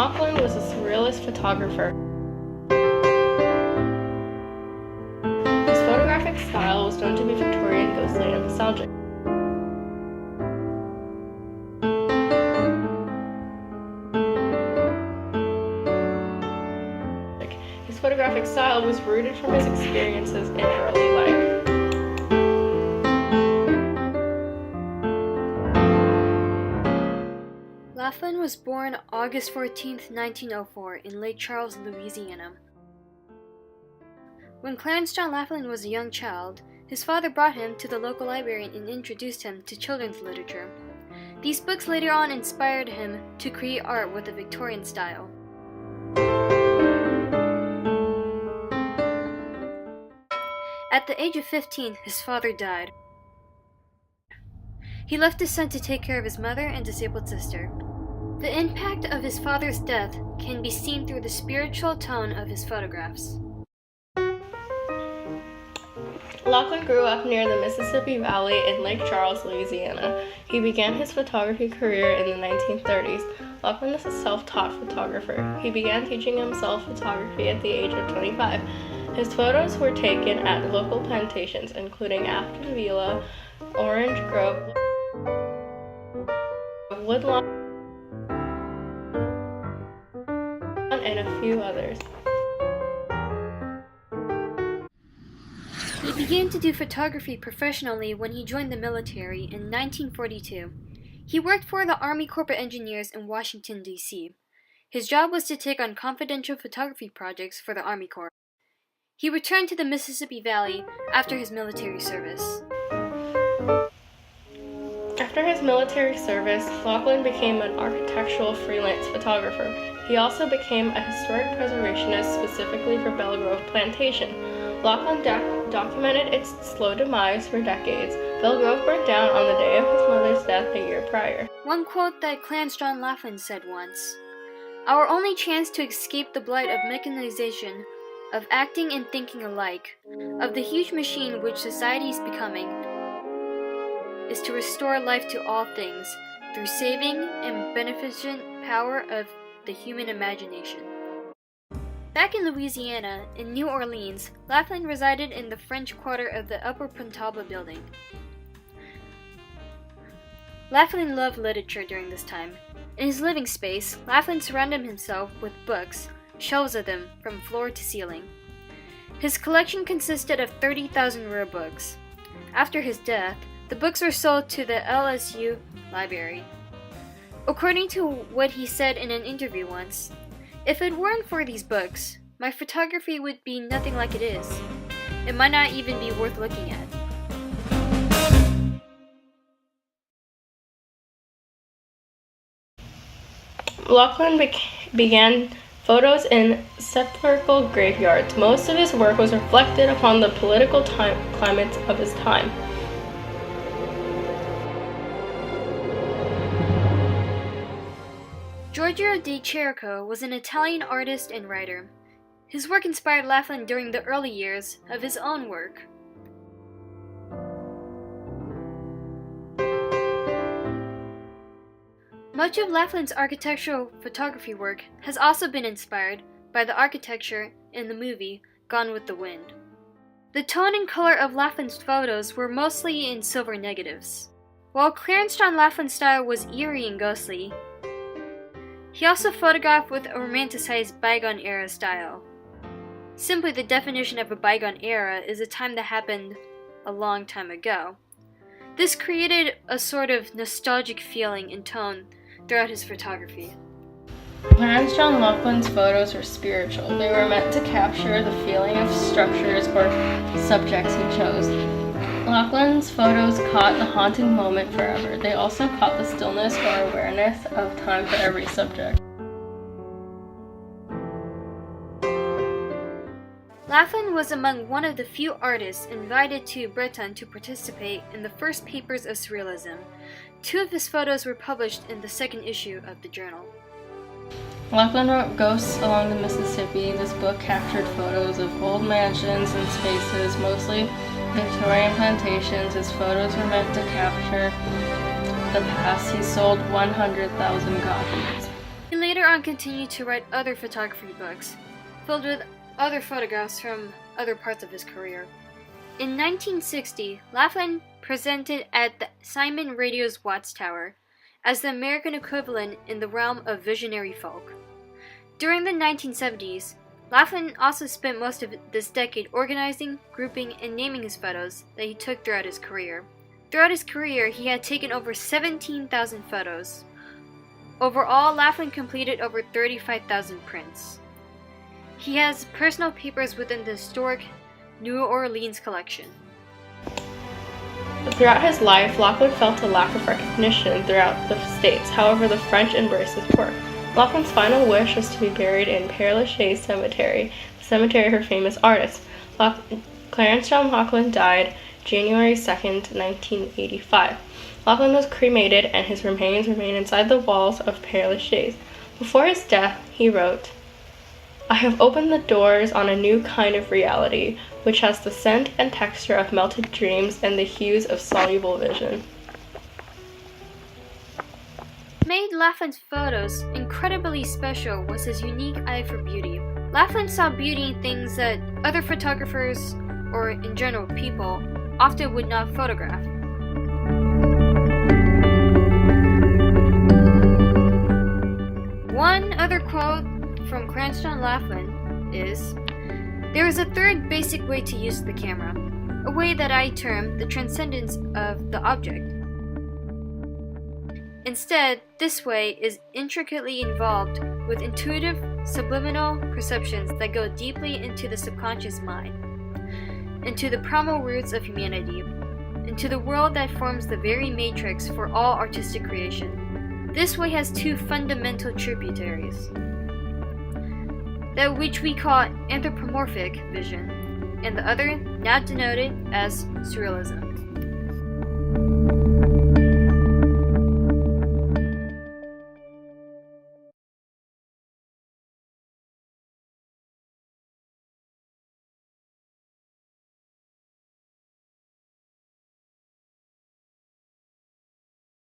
Laughlin was a surrealist photographer. His photographic style was known to be Victorian, ghostly, and nostalgic. His photographic style was rooted from his experiences in early life. Laughlin was born August 14, 1904 in Lake Charles, Louisiana. When Clarence John Laughlin was a young child, his father brought him to the local library and introduced him to children's literature. These books later on inspired him to create art with a Victorian style. At the age of 15, his father died. He left his son to take care of his mother and disabled sister. The impact of his father's death can be seen through the spiritual tone of his photographs. Laughlin grew up near the Mississippi Valley in Lake Charles, Louisiana. He began his photography career in the 1930s. Laughlin is a self-taught photographer. He began teaching himself photography at the age of 25. His photos were taken at local plantations, including Afton Villa, Orange Grove, Woodlawn, and a few others. He began to do photography professionally when he joined the military in 1942. He worked for the Army Corporate Engineers in Washington, D.C. His job was to take on confidential photography projects for the Army Corps. He returned to the Mississippi Valley after his military service. After his military service, Laughlin became an architectural freelance photographer. He also became a historic preservationist specifically for Belle Grove Plantation. Laughlin documented its slow demise for decades. Belle Grove burnt down on the day of his mother's death a year prior. One quote that Clarence John Laughlin said once, "Our only chance to escape the blight of mechanization, of acting and thinking alike, of the huge machine which society is becoming, is to restore life to all things through saving and beneficent power of the human imagination." Back in Louisiana, in New Orleans, Laughlin resided in the French Quarter of the Upper Pontalba building. Laughlin loved literature during this time. In his living space, Laughlin surrounded himself with books, shelves of them from floor to ceiling. His collection consisted of 30,000 rare books. After his death, the books were sold to the LSU library. According to what he said in an interview once, "If it weren't for these books, my photography would be nothing like it is. It might not even be worth looking at." Laughlin began photos in sepulchral graveyards. Most of his work was reflected upon the political climate of his time. Giorgio de Chirico was an Italian artist and writer. His work inspired Laughlin during the early years of his own work. Much of Laughlin's architectural photography work has also been inspired by the architecture in the movie Gone with the Wind. The tone and color of Laughlin's photos were mostly in silver negatives. While Clarence John Laughlin's style was eerie and ghostly, he also photographed with a romanticized bygone era style. Simply, the definition of a bygone era is a time that happened a long time ago. This created a sort of nostalgic feeling and tone throughout his photography. Clarence John Laughlin's photos were spiritual. They were meant to capture the feeling of structures or subjects he chose. Laughlin's photos caught the haunting moment forever. They also caught the stillness or awareness of time for every subject. Laughlin was among one of the few artists invited to Breton to participate in the first papers of Surrealism. 2 of his photos were published in the second issue of the journal. Laughlin wrote Ghosts Along the Mississippi. This book captured photos of old mansions and spaces, mostly Victorian plantations. His photos were meant to capture the past. He sold 100,000 copies. He later on continued to write other photography books, filled with other photographs from other parts of his career. In 1960, Laughlin presented at the Simon Radio's Watchtower as the American equivalent in the realm of visionary folk. During the 1970s, Laughlin also spent most of this decade organizing, grouping, and naming his photos that he took throughout his career. Throughout his career, he had taken over 17,000 photos. Overall, Laughlin completed over 35,000 prints. He has personal papers within the historic New Orleans collection. Throughout his life, Laughlin felt a lack of recognition throughout the States. However, the French embraced his work. Laughlin's final wish was to be buried in Père Lachaise Cemetery, the cemetery of her famous artists. Clarence John Laughlin died January 2nd, 1985. Laughlin was cremated and his remains remain inside the walls of Père Lachaise. Before his death, he wrote, "I have opened the doors on a new kind of reality, which has the scent and texture of melted dreams and the hues of soluble vision." What made Laughlin's photos incredibly special was his unique eye for beauty. Laughlin saw beauty in things that other photographers, or in general people, often would not photograph. One other quote from Clarence John Laughlin is, "There is a third basic way to use the camera, a way that I term the transcendence of the object. Instead, this way is intricately involved with intuitive, subliminal perceptions that go deeply into the subconscious mind, into the primal roots of humanity, into the world that forms the very matrix for all artistic creation. This way has two fundamental tributaries, that which we call anthropomorphic vision, and the other, now denoted as surrealism."